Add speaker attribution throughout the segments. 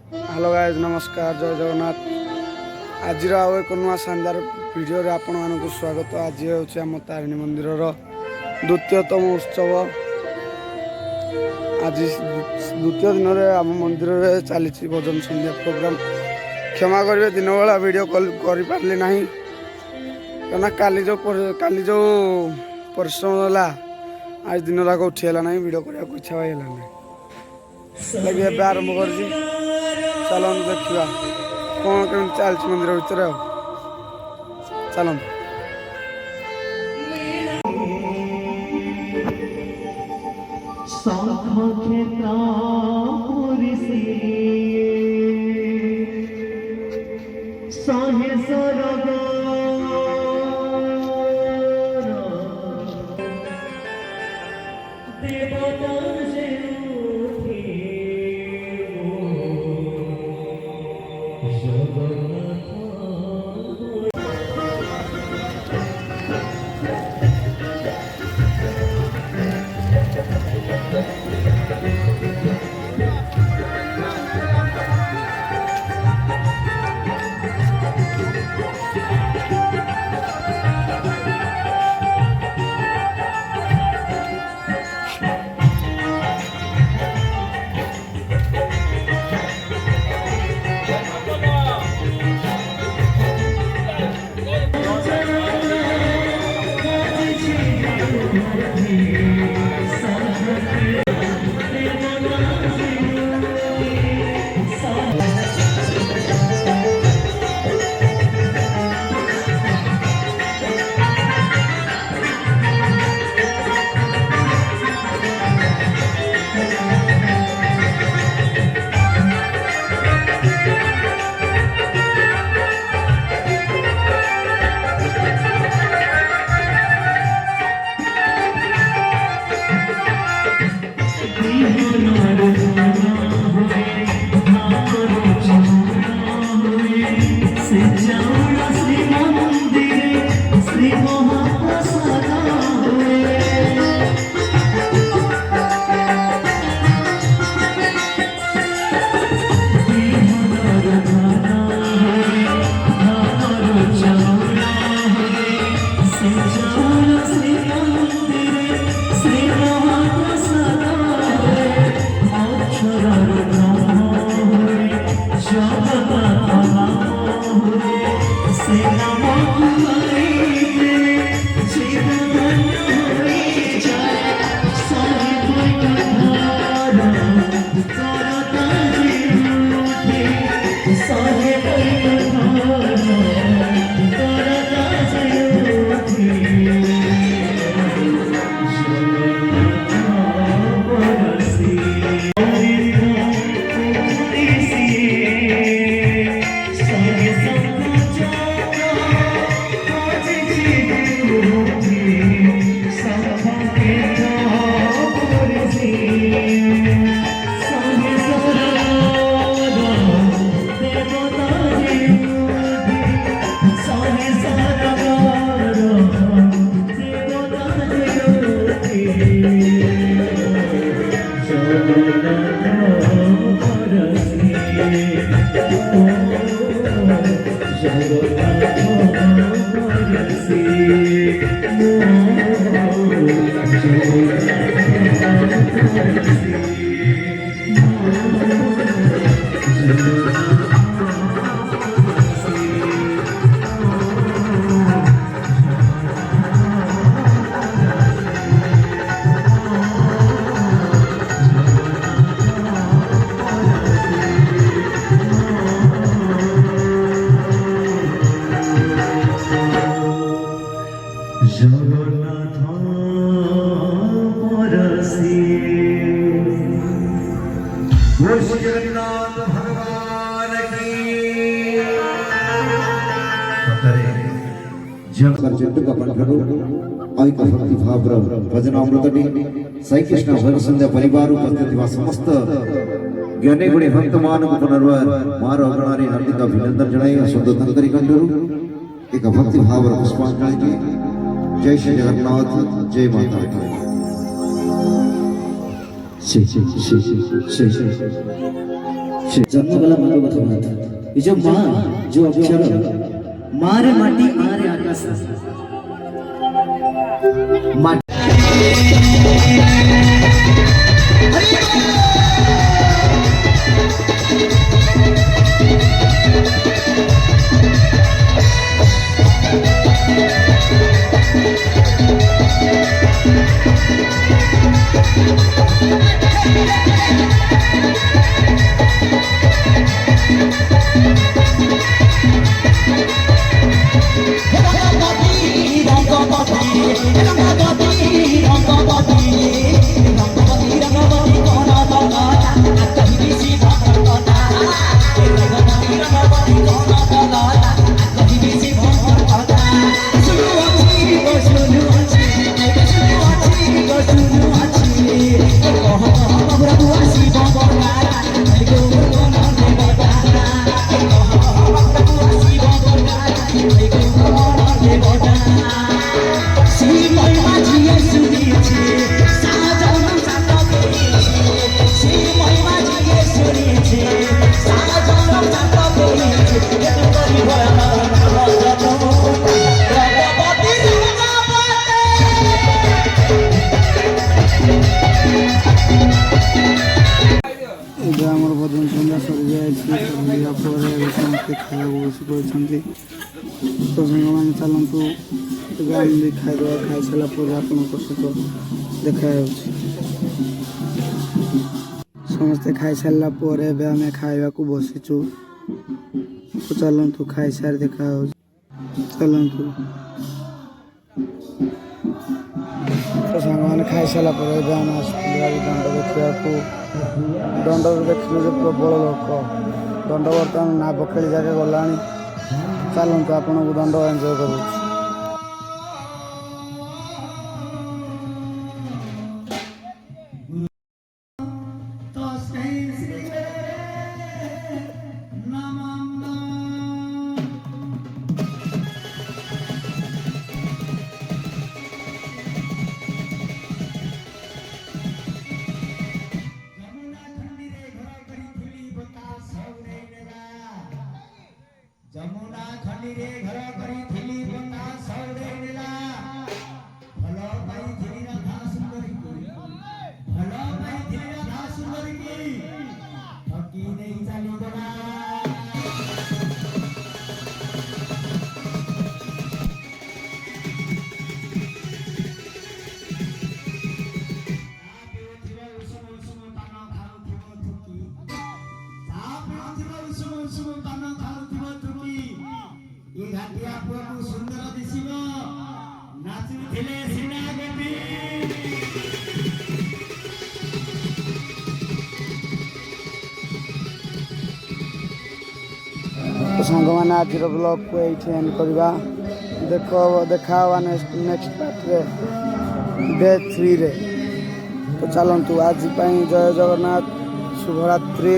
Speaker 1: Hello guys नमस्कार जय जगन्नाथ। आज आउ एक नुआ शानदार वीडियो रे आपण मानक स्वागत। आज हूँ आम तारिणी मंदिर द्वितीयतम उत्सव। आज द्वितीय दिन में आम मंदिर में चली भजन संध्या प्रोग्राम। क्षमा करेंगे दिन बेला वीडियो कॉल कर पारे ना कहना काली जो परिश्रम है आज दिन जाक उठीला ना वीडियो करने को इच्छा है लगे आरंभ कर चलो देखा कौन कमी चलती मंदिर भितर चलो
Speaker 2: जगन्नाथ भगवान की भक्ति भाव भजनामृतटी साई कृष्ण भजन संध्या परिवार उपस्थित समस्त ज्ञानी गुणी भक्त मान पुनर्वार मार अगणारी हार्दिक अभिनंदन जनाई शुद्ध धनकरी कंडरू एक भक्ति भाव पुष्पांजलि जय श्री जगन्नाथ जय माता दी।
Speaker 3: जन्म गला माँ को कथा ये जो माँ जो अक्षर माँ रे माटी माँ रे आकाश
Speaker 1: ଏବେ ଆମର ଭୋଜନ ସନ୍ଧ୍ୟା ସରିଯାଇଛି। ସରିବା ପରେ ଏବେ ସମସ୍ତେ ଖାଇବାକୁ ବସି ପଡ଼ିଛନ୍ତି। ତ ସାଙ୍ଗମାନେ ଚାଲନ୍ତୁ ଏବେ ଆମେ ବି ଖାଇଦେବା। ଖାଇସାରିଲା ପରେ ଆପଣଙ୍କ ସହିତ ଦେଖା ହେଉଛି। ସମସ୍ତେ ଖାଇସାରିଲା ପରେ ଏବେ ଆମେ ଖାଇବାକୁ ବସିଛୁ। ତ ଚାଲନ୍ତୁ ଖାଇସାରି ଦେଖା ହେଉଛି। ଚାଲନ୍ତୁ ତ ସାଙ୍ଗମାନେ ଖାଇସାରିଲା ପରେ ଏବେ ଆମେ ଆସିଥିଲୁ ଆଜି ଦଣ୍ଡ ଦେଖିବାକୁ। ଦଣ୍ଡରେ ଦେଖିଲୁ ଯେ ପ୍ରବଳ ଲୋକ। ଦଣ୍ଡ ବର୍ତ୍ତମାନ ନା ପଖେଳି ଯାକେ ଗଲାଣି। ଚାଲନ୍ତୁ ଆପଣଙ୍କୁ ଦଣ୍ଡ ଏନ୍ଜୟ କରୁଛୁ।
Speaker 4: ଯମୁନା ଖଣ୍ଡିରେ ଘର କରିଥିଲି ବତା ସୌରେ ନେଲା ଭଲ ପାଇଥିଲି ରାଧା ସୁନ୍ଦରୀକୁ ଭଲ ପାଇଥିଲି ରାଧା ସୁନ୍ଦରୀକି ଠକି ଦେଇ ଚାଲିଗଲା। घाटिया पुअକୁ ସୁନ୍ଦର ଦିଶିବ ନାଚୁଥିଲେ ସିନା ଗୋପୀ।
Speaker 1: ସାଙ୍ଗମାନେ ଆଜିର ବ୍ଲଗ୍କୁ ଏଇଠି ଏଣ୍ଡ କରିବା। ଦେଖା ହେବା ନେକ୍ସଟ ପାର୍ଟରେ ଡେ 3ରେ। ତ ଚାଲନ୍ତୁ ଆଜି ପାଇଁ ଜୟ ଜଗନ୍ନାଥ, ଶୁଭରାତ୍ରି।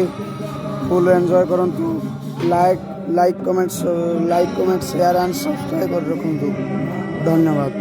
Speaker 1: ଫୁଲ୍ ଏନ୍ଜୟ କରନ୍ତୁ। Like comment share and subscribe କରି ରଖନ୍ତୁ। ଧନ୍ୟବାଦ।